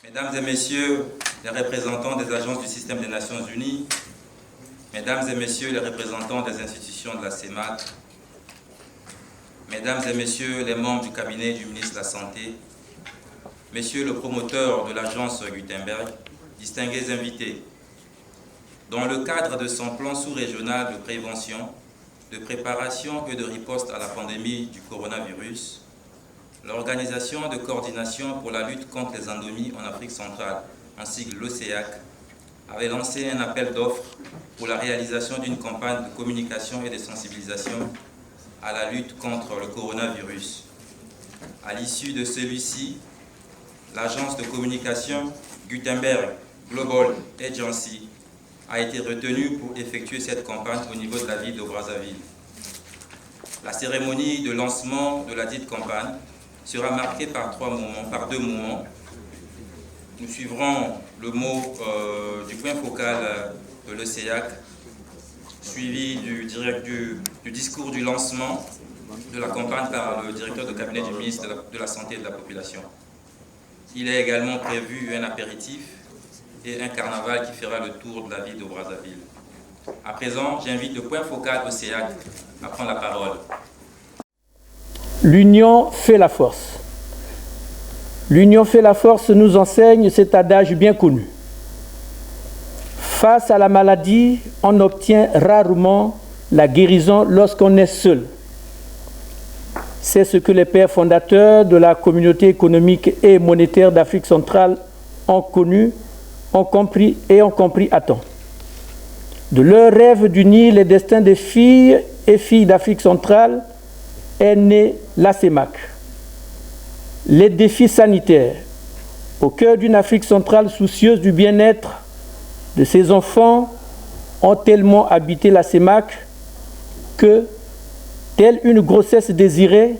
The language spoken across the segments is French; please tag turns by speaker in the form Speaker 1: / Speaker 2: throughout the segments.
Speaker 1: Mesdames et messieurs les représentants des agences du système des Nations Unies, mesdames et messieurs les représentants des institutions de la CEMAC, mesdames et messieurs les membres du cabinet du ministre de la Santé, messieurs le promoteur de l'agence Gutenberg, distingués invités, dans le cadre de son plan sous-régional de prévention, de préparation et de riposte à la pandémie du coronavirus, l'Organisation de coordination pour la lutte contre les endémies en Afrique centrale, en sigle l'OCEAC, avait lancé un appel d'offres pour la réalisation d'une campagne de communication et de sensibilisation à la lutte contre le coronavirus. À l'issue de celui-ci, l'agence de communication Gutenberg Global Agency a été retenue pour effectuer cette campagne au niveau de la ville de Brazzaville. La cérémonie de lancement de la dite campagne sera marquée par deux moments. Nous suivrons le mot du point focal de l'OCEAC, suivi du discours du lancement de la campagne par le directeur de cabinet du ministre de la Santé et de la Population. Il est également prévu un apéritif et un carnaval qui fera le tour de la ville de Brazzaville. À présent, j'invite le point focal OCEAC à prendre la parole.
Speaker 2: L'union fait la force. L'union fait la force nous enseigne cet adage bien connu. Face à la maladie, on obtient rarement la guérison lorsqu'on est seul. C'est ce que les pères fondateurs de la communauté économique et monétaire d'Afrique centrale ont connu, ont compris à temps. De leur rêve d'unir les destins des filles et filles d'Afrique centrale est née la CEMAC. Les défis sanitaires au cœur d'une Afrique centrale soucieuse du bien-être de ses enfants ont tellement habité la CEMAC que, telle une grossesse désirée,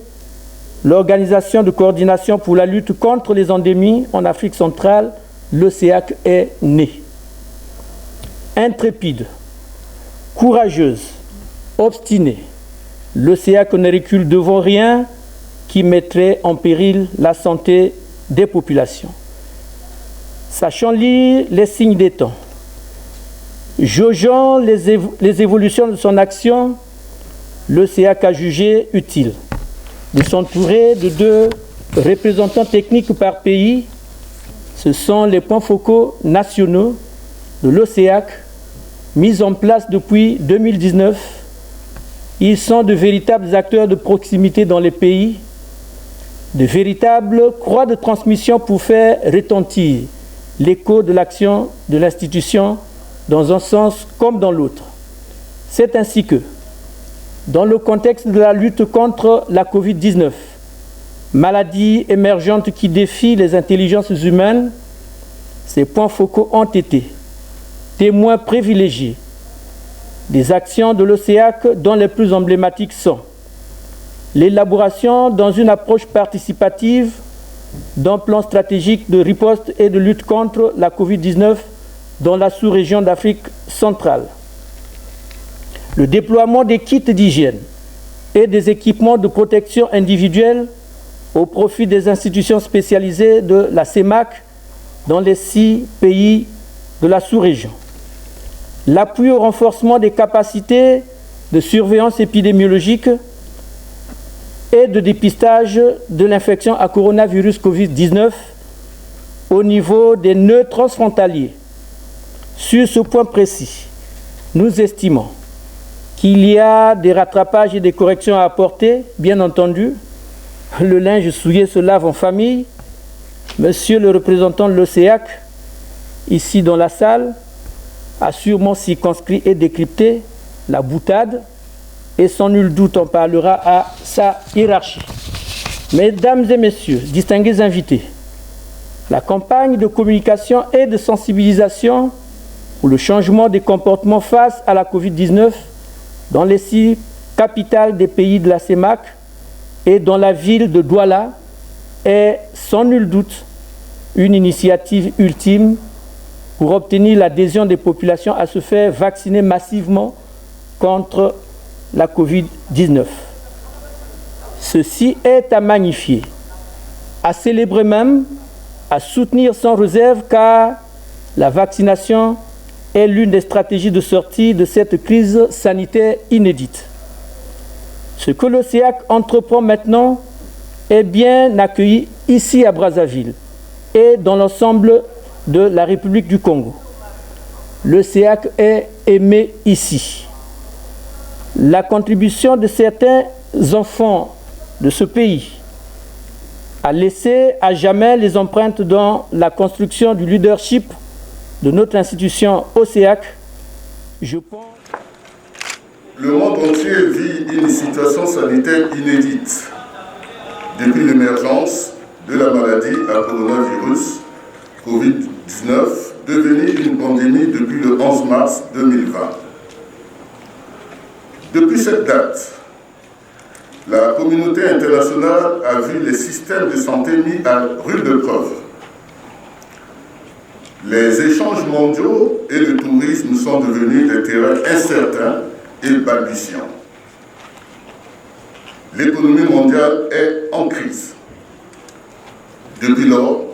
Speaker 2: l'Organisation de coordination pour la lutte contre les endémies en Afrique centrale, l'OCEAC, est née. Intrépide, courageuse, obstinée, l'OCEAC ne recule devant rien qui mettrait en péril la santé des populations. Sachant lire les signes des temps, jaugeant les évolutions de son action, l'OCEAC a jugé utile de s'entourer de 2 représentants techniques par pays. Ce sont les points focaux nationaux de l'OCEAC, mis en place depuis 2019. Ils sont de véritables acteurs de proximité dans les pays, de véritables croix de transmission pour faire retentir l'écho de l'action de l'institution dans un sens comme dans l'autre. C'est ainsi que, dans le contexte de la lutte contre la Covid-19, maladie émergente qui défie les intelligences humaines, ces points focaux ont été témoins privilégiés des actions de l'OCEAC, dont les plus emblématiques sont l'élaboration, dans une approche participative, d'un plan stratégique de riposte et de lutte contre la Covid-19 dans la sous-région d'Afrique centrale, le déploiement des kits d'hygiène et des équipements de protection individuelle au profit des institutions spécialisées de la CEMAC dans les 6 pays de la sous-région, l'appui au renforcement des capacités de surveillance épidémiologique et de dépistage de l'infection à coronavirus Covid-19 au niveau des nœuds transfrontaliers. Sur ce point précis, nous estimons qu'il y a des rattrapages et des corrections à apporter, bien entendu. Le linge souillé se lave en famille. Monsieur le représentant de l'OCEAC, ici dans la salle, a sûrement circonscrit et décrypté la boutade et sans nul doute on parlera à sa hiérarchie. Mesdames et messieurs, distingués invités, la campagne de communication et de sensibilisation pour le changement des comportements face à la Covid-19 dans les 6 capitales des pays de la CEMAC et dans la ville de Douala est sans nul doute une initiative ultime pour obtenir l'adhésion des populations à se faire vacciner massivement contre la Covid-19. Ceci est à magnifier, à célébrer même, à soutenir sans réserve car la vaccination est l'une des stratégies de sortie de cette crise sanitaire inédite. Ce que l'OSEAC entreprend maintenant est bien accueilli ici à Brazzaville et dans l'ensemble de la République du Congo. L'OSEAC est aimé ici. La contribution de certains enfants de ce pays a laissé à jamais les empreintes dans la construction du leadership de notre institution OSEAC. Je pense...
Speaker 3: Le monde entier vit une situation sanitaire inédite depuis l'émergence de la maladie à coronavirus Covid-19, devenue une pandémie depuis le 11 mars 2020. Depuis cette date, la communauté internationale a vu les systèmes de santé mis à rude épreuve. Les échanges mondiaux et le tourisme sont devenus des terrains incertains et balbutiants. L'économie mondiale est en crise. Depuis lors,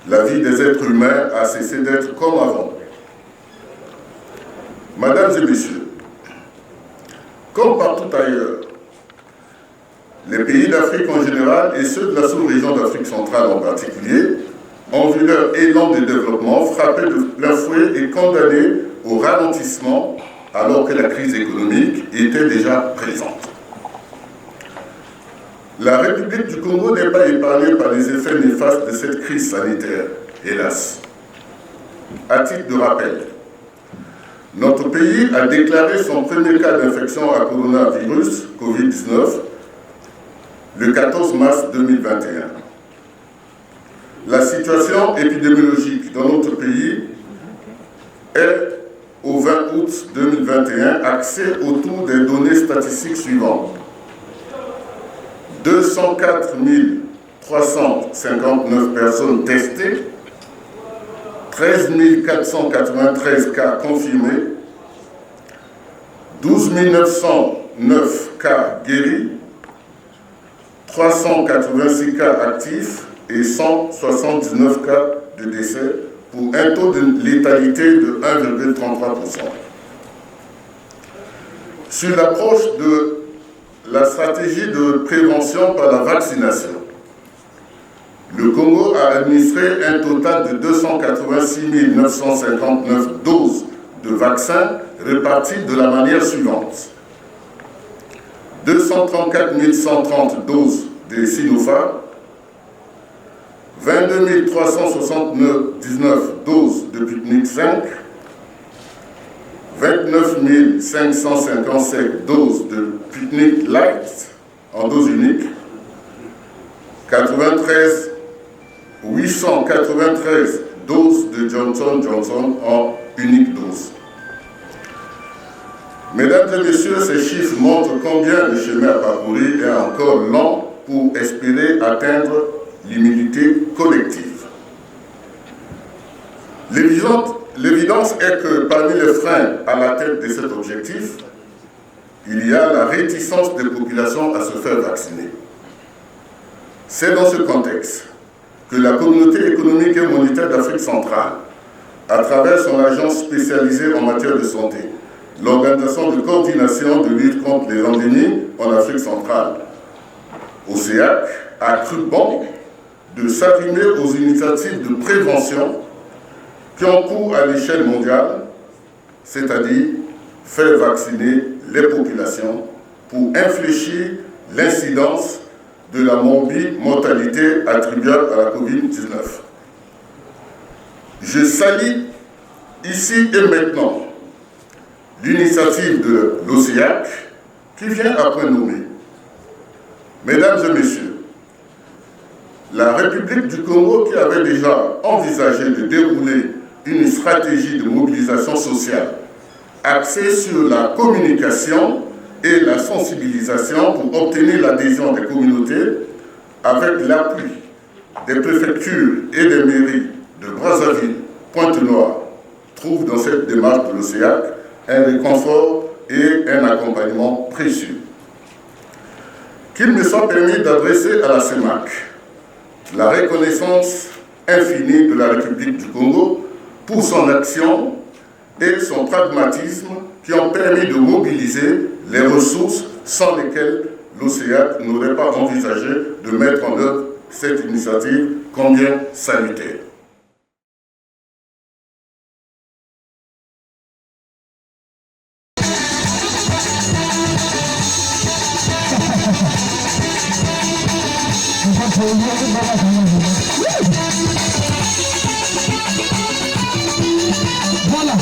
Speaker 3: la vie des êtres humains a cessé d'être comme avant. Mesdames et messieurs, comme partout ailleurs, les pays d'Afrique en général et ceux de la sous-région d'Afrique centrale en particulier ont vu leur élan de développement frappé de plein fouet et condamné au ralentissement alors que la crise économique était déjà présente. La République du Congo n'est pas épargnée par les effets néfastes de cette crise sanitaire, hélas. À titre de rappel, notre pays a déclaré son premier cas d'infection à coronavirus Covid-19 le 14 mars 2021. La situation épidémiologique dans notre pays est, au 20 août 2021, axée autour des données statistiques suivantes. 204 359 personnes testées, 13 493 cas confirmés, 12 909 cas guéris, 386 cas actifs et 179 cas de décès pour un taux de létalité de 1,33%. Sur l'approche de la stratégie de prévention par la vaccination, le Congo a administré un total de 286 959 doses de vaccins réparties de la manière suivante. 234 130 doses de Sinopharm, 22 379 doses de Sputnik 5, 29 557 doses de Sputnik Light en dose unique, 893 doses de Johnson & Johnson en unique dose. Mesdames et messieurs, ces chiffres montrent combien le chemin à parcourir est encore lent pour espérer atteindre l'immunité collective. L'évidence est que parmi les freins à la tête de cet objectif, il y a la réticence des populations à se faire vacciner. C'est dans ce contexte que la communauté économique et monétaire d'Afrique centrale, à travers son agence spécialisée en matière de santé, l'Organisation de coordination de lutte contre les endémies en Afrique centrale, OSEAC, a cru bon de s'arrimer aux initiatives de prévention qui ont cours à l'échelle mondiale, c'est-à-dire faire vacciner les populations pour infléchir l'incidence de la mortalité attribuable à la Covid-19. Je salue ici et maintenant l'initiative de l'OSEAC qui vient à point nommé. Mesdames et messieurs, la République du Congo, qui avait déjà envisagé de dérouler une stratégie de mobilisation sociale axée sur la communication et la sensibilisation pour obtenir l'adhésion des communautés, avec l'appui des préfectures et des mairies de Brazzaville, Pointe-Noire, trouve dans cette démarche de l'OSEAC un réconfort et un accompagnement précieux. Qu'il me soit permis d'adresser à la CEMAC la reconnaissance infini de la République du Congo pour son action et son pragmatisme qui ont permis de mobiliser les ressources sans lesquelles l'OCEAC n'aurait pas envisagé de mettre en œuvre cette initiative combien salutaire.
Speaker 4: Voilà.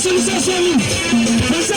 Speaker 4: Solution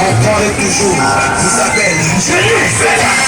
Speaker 4: Encore et toujours, il s'appelle Génie Félix.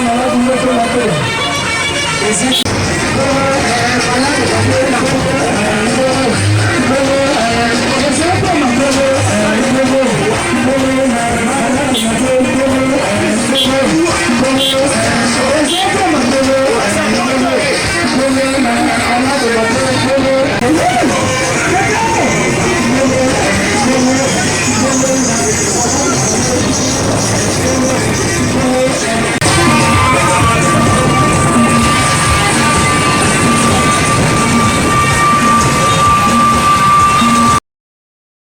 Speaker 4: malade,